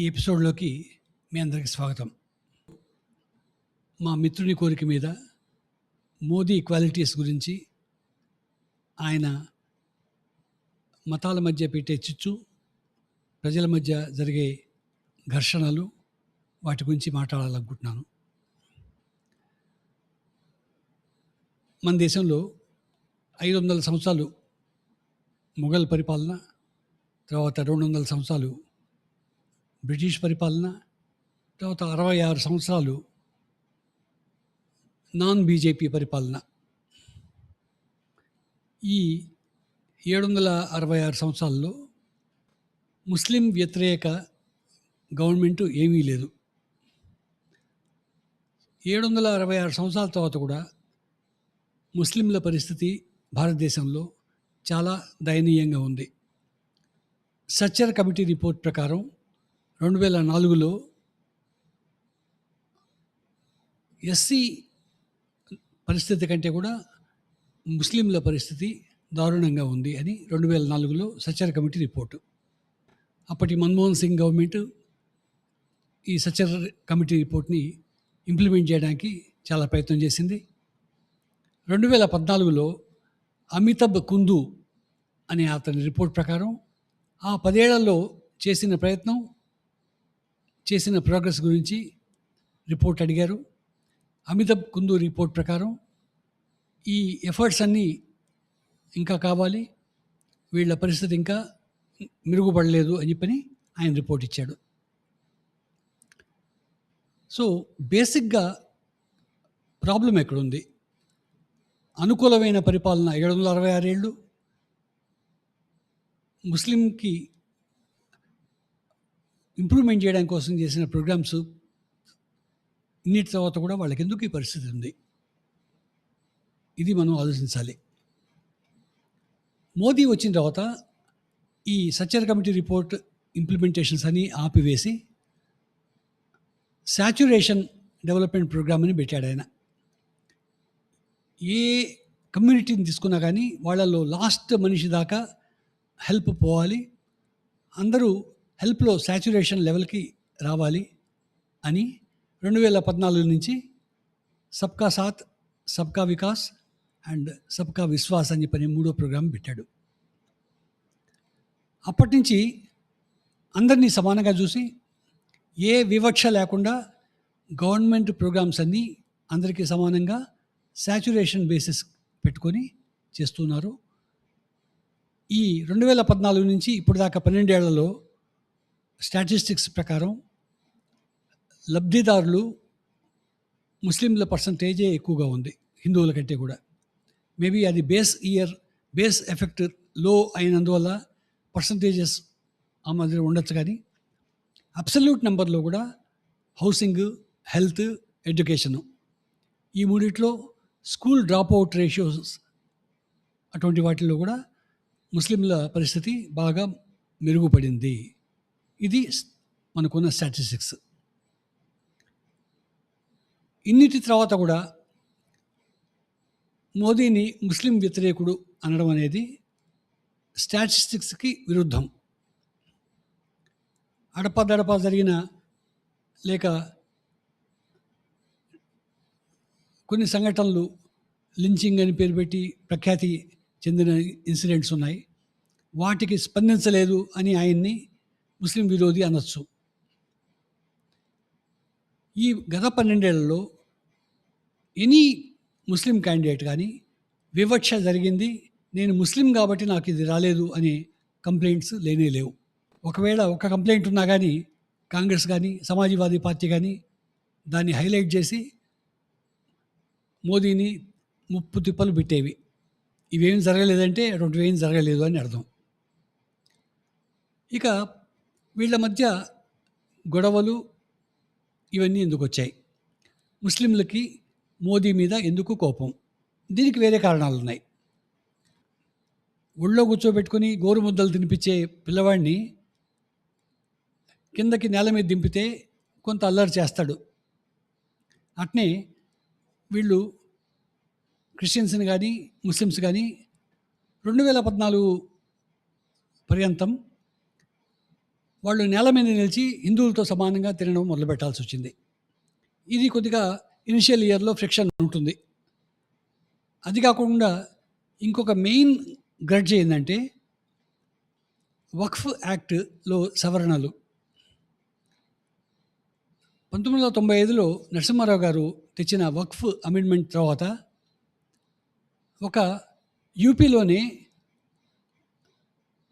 ఎపిసోడ్లోకి మీ అందరికి స్వాగతం. మా మిత్రుని కోరిక మీద మోదీ క్వాలిటీస్ గురించి, ఆయన మతాల మధ్య పెట్టే చిచ్చు, ప్రజల మధ్య జరిగే ఘర్షణలు, వాటి గురించి మాట్లాడాలనుకుంటున్నాను. మన దేశంలో 500 సంవత్సరాలు మొఘల్ పరిపాలన, తర్వాత 200 సంవత్సరాలు బ్రిటిష్ పరిపాలన, తర్వాత 66 సంవత్సరాలు నాన్ బీజేపీ పరిపాలన. ఈ 766 సంవత్సరాల్లో ముస్లిం వ్యతిరేక గవర్నమెంటు ఏమీ లేదు. 766 సంవత్సరాల తర్వాత కూడా ముస్లింల పరిస్థితి భారతదేశంలో చాలా దయనీయంగా ఉంది. సచ్చర్ కమిటీ రిపోర్ట్ ప్రకారం 2004లో ఎస్సీ పరిస్థితి కంటే కూడా ముస్లింల పరిస్థితి దారుణంగా ఉంది అని 2004లో సచ్చర్ కమిటీ రిపోర్టు. అప్పటి మన్మోహన్ సింగ్ గవర్నమెంట్ ఈ సచ్చర్ కమిటీ రిపోర్ట్ని ఇంప్లిమెంట్ చేయడానికి చాలా ప్రయత్నం చేసింది. 2014లో అమితాబ్ కుందు అనే అతని రిపోర్ట్ ప్రకారం ఆ 10 ఏళ్లలో చేసిన ప్రయత్నం, చేసిన ప్రోగ్రెస్ గురించి రిపోర్ట్ అడిగారు. అమితాబ్ కుందు రిపోర్ట్ ప్రకారం ఈ ఎఫర్ట్స్ అన్నీ ఇంకా కావాలి, వీళ్ళ పరిస్థితి ఇంకా మెరుగుపడలేదు అని చెప్పని ఆయన రిపోర్ట్ ఇచ్చాడు. సో బేసిక్గా ప్రాబ్లం ఎక్కడుంది? అనుకూలమైన పరిపాలన 766 ఏళ్ళు, ముస్లింకి ఇంప్రూవ్మెంట్ చేయడానికి కోసం చేసిన ప్రోగ్రామ్స్, ఇన్నిటి తర్వాత కూడా వాళ్ళకి ఎందుకు ఈ పరిస్థితి ఉంది? ఇది మనం ఆలోచించాలి. మోదీ వచ్చిన తర్వాత ఈ సచ్చర్ కమిటీ రిపోర్ట్ ఇంప్లిమెంటేషన్స్ అని ఆపివేసి శాచ్యురేషన్ డెవలప్మెంట్ ప్రోగ్రామ్ అని పెట్టాడు ఆయన. ఏ కమ్యూనిటీని తీసుకున్నా కానీ వాళ్ళలో లాస్ట్ మనిషి దాకా హెల్ప్ పోవాలి, అందరూ హెల్ప్లో శాచ్యురేషన్ లెవెల్కి రావాలి అని 2014 నుంచి సబ్కా సాత్, సబ్కా వికాస్ అండ్ సబ్కా విశ్వాస్ అని చెప్పని 3వ ప్రోగ్రాం పెట్టాడు. అప్పటి నుంచి అందరినీ సమానంగా చూసి ఏ వివక్ష లేకుండా గవర్నమెంట్ ప్రోగ్రామ్స్ అన్నీ అందరికీ సమానంగా శాచ్యురేషన్ బేసిస్ పెట్టుకొని చేస్తున్నారు. ఈ 2014 నుంచి ఇప్పుడు దాకా 12 ఏళ్లలో స్టాటిస్టిక్స్ ప్రకారం లబ్ధిదారులు ముస్లింల పర్సంటేజే ఎక్కువగా ఉంది హిందువుల కంటే కూడా. మేబీ అది బేస్ ఎఫెక్ట్ లో అయినందువల్ల పర్సంటేజెస్ ఆ మధ్య ఉండొచ్చు, కానీ అబ్సల్యూట్ నెంబర్లో కూడా హౌసింగ్, హెల్త్, ఎడ్యుకేషను, ఈ మూడిట్లో స్కూల్ డ్రాప్ అవుట్ రేషియోస్ అటువంటి వాటిల్లో కూడా ముస్లింల పరిస్థితి బాగా మెరుగుపడింది. ఇది మనకున్న స్టాటిస్టిక్స్. ఇన్నిటి తర్వాత కూడా మోదీని ముస్లిం వ్యతిరేకుడు అనడం అనేది స్టాటిస్టిక్స్కి విరుద్ధం. అడపాదడపా జరిగిన లేక కొన్ని సంఘటనలు లించింగ్ అని పేరు పెట్టి ప్రఖ్యాతి చెందిన ఇన్సిడెంట్స్ ఉన్నాయి. వాటికి స్పందించలేదు అని ఆయన్ని ముస్లిం విరోధి అనొచ్చు. ఈ గత 12 ఏళ్లలో ఎనీ ముస్లిం క్యాండిడేట్ కానీ వివక్ష జరిగింది, నేను ముస్లిం కాబట్టి నాకు ఇది రాలేదు అనే కంప్లైంట్స్ లేనే లేవు. ఒకవేళ ఒక కంప్లైంట్ ఉన్నా కానీ కాంగ్రెస్ కానీ సమాజ్వాదీ పార్టీ కానీ దాన్ని హైలైట్ చేసి మోదీని ముప్పు తిప్పలు పెట్టేవి. ఇవేం జరగలేదంటే అటువంటివి ఏం జరగలేదు అని అర్థం. ఇక వీళ్ళ మధ్య గొడవలు ఇవన్నీ ఎందుకు వచ్చాయి? ముస్లింలకి మోదీ మీద ఎందుకు కోపం? దీనికి వేరే కారణాలు ఉన్నాయి. ఒళ్ళో కూర్చోబెట్టుకుని గోరుముద్దలు తినిపించే పిల్లవాడిని కిందకి నేల మీద దింపితే కొంత అల్లరి చేస్తాడు. అట్నే వీళ్ళు క్రిస్టియన్స్ని కానీ ముస్లిమ్స్ కానీ 2014 పర్యంతం వాళ్ళు నేల మీద నిలిచి హిందువులతో సమానంగా తినడం మొదలుపెట్టాల్సి వచ్చింది. ఇది కొద్దిగా ఇనిషియల్ ఇయర్‌లో ఫ్రిక్షన్ ఉంటుంది. అది కాకుండా ఇంకొక మెయిన్ గ్రడ్జ్ ఏందంటే వక్ఫ్ యాక్ట్‌లో సవరణలు. 1995లో నరసింహారావు గారు తెచ్చిన వక్ఫ్ అమెండ్మెంట్ తర్వాత ఒక యూపీలోనే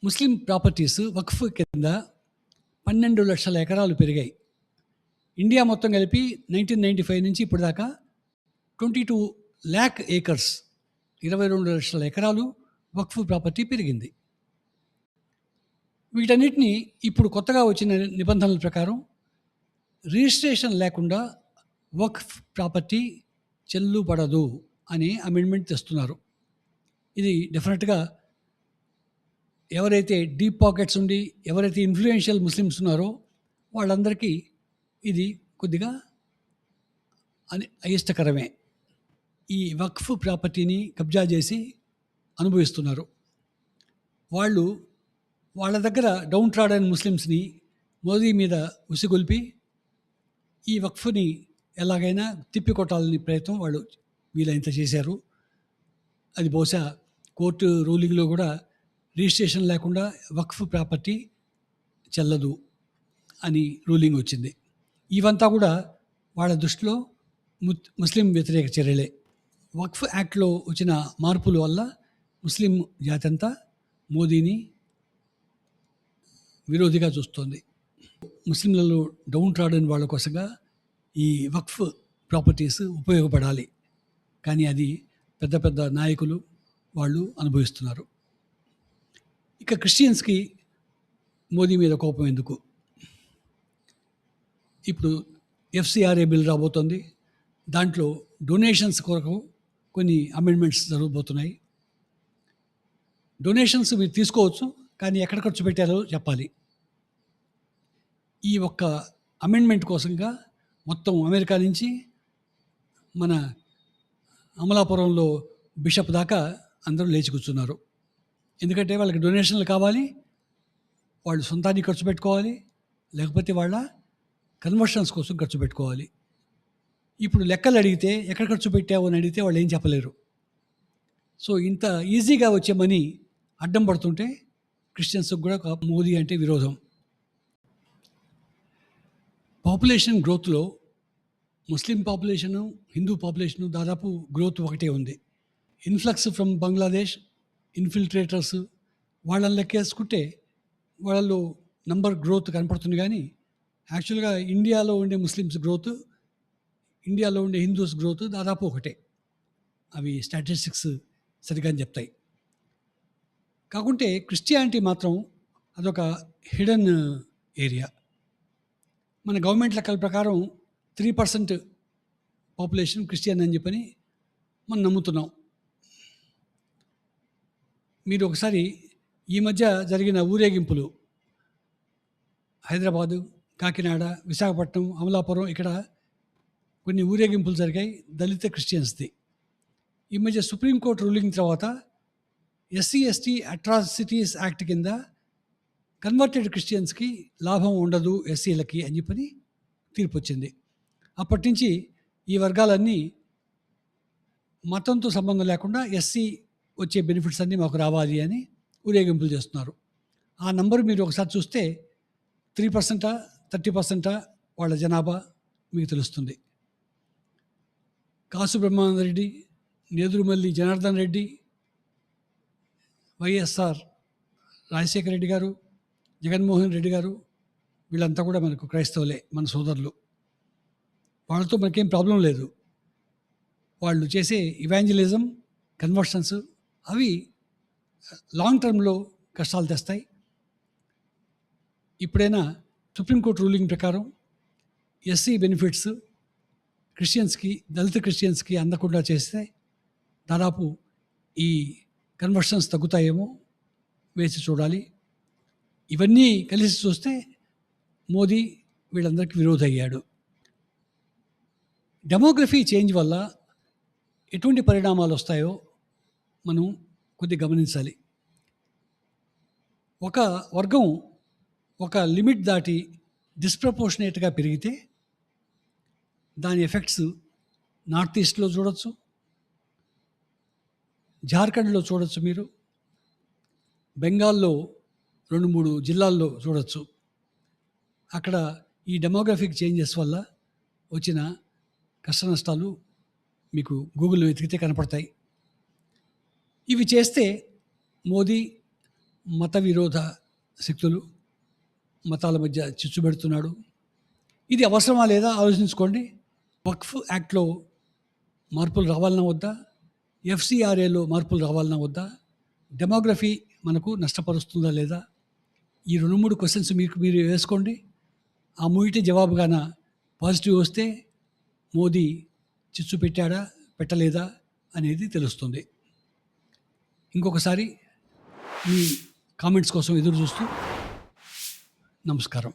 ముస్లిం ప్రాపర్టీస్ వక్ఫ్ కింద 12 లక్షల ఎకరాలు పెరిగాయి. ఇండియా మొత్తం కలిపి 1995 నుంచి ఇప్పటిదాకా 22 lakh acres 22 లక్షల ఎకరాలు వక్ఫ్ ప్రాపర్టీ పెరిగింది. వీటన్నిటిని ఇప్పుడు కొత్తగా వచ్చిన నిబంధనల ప్రకారం రిజిస్ట్రేషన్ లేకుండా వక్ఫ్ ప్రాపర్టీ చెల్లుబడదు అని అమెండ్మెంట్ తెస్తున్నారు. ఇది డెఫినెట్గా ఎవరైతే డీప్ పాకెట్స్ ఉండి ఎవరైతే ఇన్ఫ్లుయెన్షియల్ ముస్లిమ్స్ ఉన్నారో వాళ్ళందరికీ ఇది కొద్దిగా అయిష్టకరమే. ఈ వక్ఫ్ ప్రాపర్టీని కబ్జా చేసి అనుభవిస్తున్నారు. వాళ్ళ దగ్గర డౌన్ ట్రాడన్ ముస్లిమ్స్ని మోదీ మీద ఉసిగొల్పి ఈ వక్ఫ్ని ఎలాగైనా తిప్పికొట్టాలని ప్రయత్నం వాళ్ళు వీలైనంత చేశారు. అది బహుశా కోర్టు రూలింగ్లో కూడా రిజిస్ట్రేషన్ లేకుండా వక్ఫ్ ప్రాపర్టీ చెల్లదు అని రూలింగ్ వచ్చింది. ఇవంతా కూడా వాళ్ళ దృష్టిలో ముస్లిం వ్యతిరేక చర్యలే. వక్ఫ్ యాక్ట్లో వచ్చిన మార్పుల వల్ల ముస్లిం జాతి అంతా మోదీని విరోధిగా చూస్తోంది. ముస్లింలలో డౌన్ ట్రాడన్ వాళ్ళ కోసంగా ఈ వక్ఫ్ ప్రాపర్టీస్ ఉపయోగపడాలి, కానీ అది పెద్ద పెద్ద నాయకులు వాళ్ళు అనుభవిస్తున్నారు. ఇక క్రిస్టియన్స్కి మోదీ మీద కోపం ఎందుకు? ఇప్పుడు ఎఫ్సిఆర్ఏ బిల్ రాబోతోంది. దాంట్లో డొనేషన్స్ కొరకు కొన్ని అమెండ్మెంట్స్ జరగబోతున్నాయి. డొనేషన్స్ మీరు తీసుకోవచ్చు, కానీ ఎక్కడ ఖర్చు పెట్టారో చెప్పాలి. ఈ ఒక్క అమెండ్మెంట్ కోసంగా మొత్తం అమెరికా నుంచి మన అమలాపురంలో బిషప్ దాకా అందరూ లేచి కూర్చున్నారు. ఎందుకంటే వాళ్ళకి డొనేషన్లు కావాలి, వాళ్ళు సొంతానికి ఖర్చు పెట్టుకోవాలి, లేకపోతే వాళ్ళ కన్వర్షన్స్ కోసం ఖర్చు పెట్టుకోవాలి. ఇప్పుడు లెక్కలు అడిగితే ఎక్కడ ఖర్చు పెట్టావు అని అడిగితే వాళ్ళు ఏం చెప్పలేరు. సో ఇంత ఈజీగా వచ్చే మనీ అడ్డం పడుతుంటే క్రిస్టియన్స్కి కూడా మోదీ అంటే విరోధం. పాపులేషన్ గ్రోత్లో ముస్లిం పాపులేషను, హిందూ పాపులేషను దాదాపు గ్రోత్ ఒకటే ఉంది. ఇన్ఫ్లక్స్ ఫ్రమ్ బంగ్లాదేశ్, ఇన్ఫిల్ట్రేటర్స్ వాళ్ళని లెక్కేసుకుంటే వాళ్ళలో నంబర్ గ్రోత్ కనపడుతుంది, కానీ యాక్చువల్గా ఇండియాలో ఉండే ముస్లిమ్స్ గ్రోత్, ఇండియాలో ఉండే హిందూస్ గ్రోత్ దాదాపు ఒకటే. అవి స్టాటిస్టిక్స్ సరిగ్గా చెప్తాయి. కాకుంటే క్రిస్టియానిటీ మాత్రం అదొక హిడెన్ ఏరియా. మన గవర్నమెంట్ లెక్కల ప్రకారం 3% పాపులేషన్ క్రిస్టియన్ అని చెప్పని మనం నమ్ముతున్నాం. మీరు ఒకసారి ఈ మధ్య జరిగిన ఊరేగింపులు హైదరాబాదు, కాకినాడ, విశాఖపట్నం, అమలాపురం ఇక్కడ కొన్ని ఊరేగింపులు జరిగాయి దళిత క్రిస్టియన్స్ది. ఈ మధ్య సుప్రీంకోర్టు రూలింగ్ తర్వాత ఎస్సీ అట్రాసిటీస్ యాక్ట్ కింద కన్వర్టెడ్ క్రిస్టియన్స్కి లాభం ఉండదు ఎస్సీలకి అని చెప్పని తీర్పు వచ్చింది. అప్పటి నుంచి ఈ వర్గాలన్నీ మతంతో సంబంధం లేకుండా ఎస్సీ వచ్చే బెనిఫిట్స్ అన్నీ మాకు రావాలి అని ఊరేగింపులు చేస్తున్నారు. ఆ నంబర్ మీరు ఒకసారి చూస్తే 3%, 30% వాళ్ళ జనాభా మీకు తెలుస్తుంది. కాసు బ్రహ్మానందరెడ్డి, నేదురుమల్లి జనార్దన్ రెడ్డి, వైఎస్ఆర్ రాజశేఖర రెడ్డి గారు, జగన్మోహన్ రెడ్డి గారు వీళ్ళంతా కూడా మనకు క్రైస్తవులే, మన సోదరులు. వాళ్ళతో మనకేం ప్రాబ్లం లేదు. వాళ్ళు చేసే ఇవాంజలిజం, కన్వర్షన్స్ అవి లాంగ్ టర్మ్లో కష్టాలు తెస్తాయి. ఇప్పుడైనా సుప్రీంకోర్టు రూలింగ్ ప్రకారం ఎస్సీ బెనిఫిట్స్ క్రిస్టియన్స్కి, దళిత క్రిస్టియన్స్కి అందకుండా చేస్తే దాదాపు ఈ కన్వర్షన్స్ తగ్గుతాయేమో వేసి చూడాలి. ఇవన్నీ కలిసి చూస్తే మోదీ వీళ్ళందరికీ విరోధి అయ్యాడు. డెమోగ్రఫీ చేంజ్ వల్ల ఎటువంటి పరిణామాలు వస్తాయో మనం కొద్దిగా గమనించాలి. ఒక వర్గం ఒక లిమిట్ దాటి డిస్ప్రపోర్షనేట్గా పెరిగితే దాని ఎఫెక్ట్స్ నార్త్ ఈస్ట్లో చూడొచ్చు, జార్ఖండ్లో చూడొచ్చు, మీరు బెంగాల్లో 2-3 జిల్లాల్లో చూడొచ్చు. అక్కడ ఈ డెమోగ్రఫిక్ చేంజెస్ వల్ల వచ్చిన కష్ట నష్టాలు మీకు గూగుల్లో వెతికితే కనపడతాయి. ఇవి చేస్తే మోదీ మత విరోధ శక్తులు మతాల మధ్య చిచ్చు పెడుతున్నాడు. ఇది అవసరమా లేదా ఆలోచించుకోండి. వక్ఫ్ యాక్ట్లో మార్పులు రావాలన్నా వద్దా, ఎఫ్సిఆర్ఏలో మార్పులు రావాలన్నా వద్దా, డెమోగ్రఫీ మనకు నష్టపరుస్తుందా లేదా, ఈ 2-3 క్వశ్చన్స్ మీరు వేసుకోండి. ఆ మూడిటి జవాబుగాన పాజిటివ్ వస్తే మోదీ చిచ్చు పెట్టాడా పెట్టలేదా అనేది తెలుస్తుంది. ఇంకొకసారి మీ కామెంట్స్ కోసం ఎదురు చూస్తూ నమస్కారం.